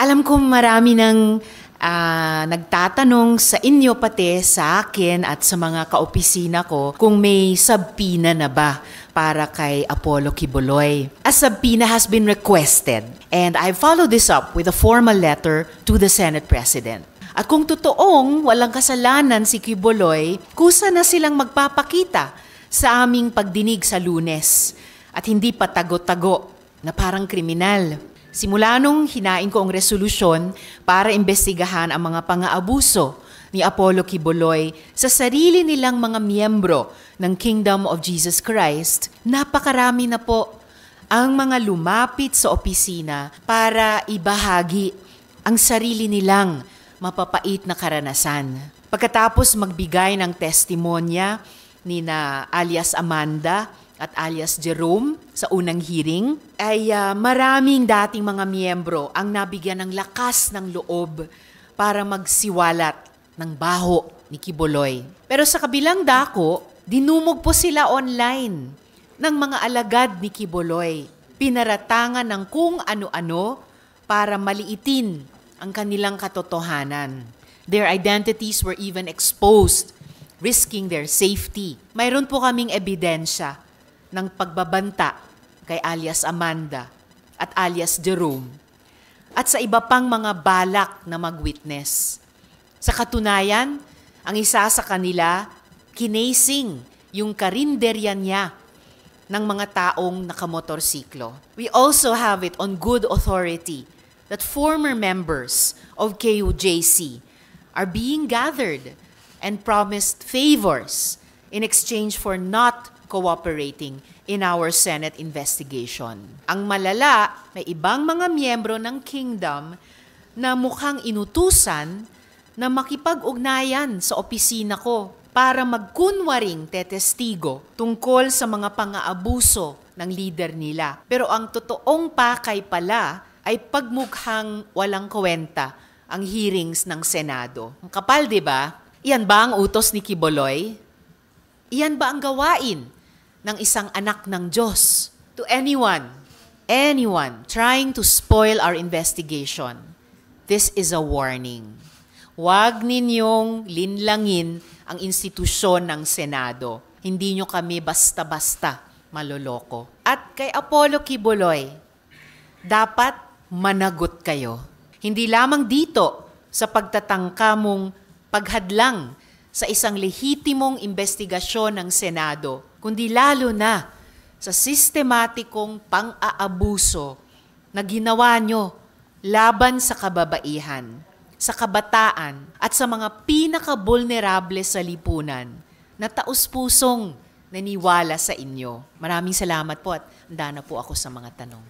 Alam ko marami ng nagtatanong sa inyo pati sa akin at sa mga kaopisina ko kung may subpoena na ba para kay Apollo Quiboloy. A subpoena has been requested and I followed this up with a formal letter to the Senate President. At kung totoong walang kasalanan si Quiboloy, kusa na silang magpapakita sa aming pagdinig sa Lunes at hindi pa tago-tago na parang kriminal. Simula nung hinain ko ang resolusyon para imbestigahan ang mga pang-aabuso ni Apollo Quiboloy sa sarili nilang mga miyembro ng Kingdom of Jesus Christ, napakarami na po ang mga lumapit sa opisina para ibahagi ang sarili nilang mapapait na karanasan. Pagkatapos magbigay ng testimonya ni na alias Amanda at alias Jerome sa unang hearing, ay maraming dating mga miyembro ang nabigyan ng lakas ng loob para magsiwalat ng baho ni Quiboloy. Pero sa kabilang dako, dinumog po sila online ng mga alagad ni Quiboloy. Pinaratangan ng kung ano-ano para maliitin ang kanilang katotohanan. Their identities were even exposed, risking their safety. Mayroon po kaming ebidensya ng pagbabanta kay alias Amanda at alias Jerome at sa iba pang mga balak na mag-witness. Sa katunayan, ang isa sa kanila, kinasing yung karinderya niya ng mga taong nakamotorsiklo. We also have it on good authority that former members of KUJC are being gathered and promised favors in exchange for not cooperating in our Senate investigation. Ang malala, may ibang mga miyembro ng Kingdom na mukhang inutusan na makipag-ugnayan sa opisina ko para magkunwaring tetestigo tungkol sa mga pang-aabuso ng leader nila. Pero ang totoong pakay pala ay pagmukhang walang kwenta ang hearings ng Senado. Ang kapal, di ba? Iyan ba ang utos ni Quiboloy? Iyan ba ang gawain ng isang anak ng Diyos? To anyone trying to spoil our investigation, this is a warning. Huwag ninyong linlangin ang institusyon ng Senado. Hindi nyo kami basta-basta maloloko. At kay Apollo Quiboloy, dapat managot kayo. Hindi lamang dito sa pagtatangka mong paghadlang sa isang lehitimong investigasyon ng Senado, kundi lalo na sa sistematikong pang-aabuso na ginawa nyo laban sa kababaihan, sa kabataan, at sa mga pinaka-vulnerable sa lipunan na taus-pusong naniwala sa inyo. Maraming salamat po at handa na po ako sa mga tanong.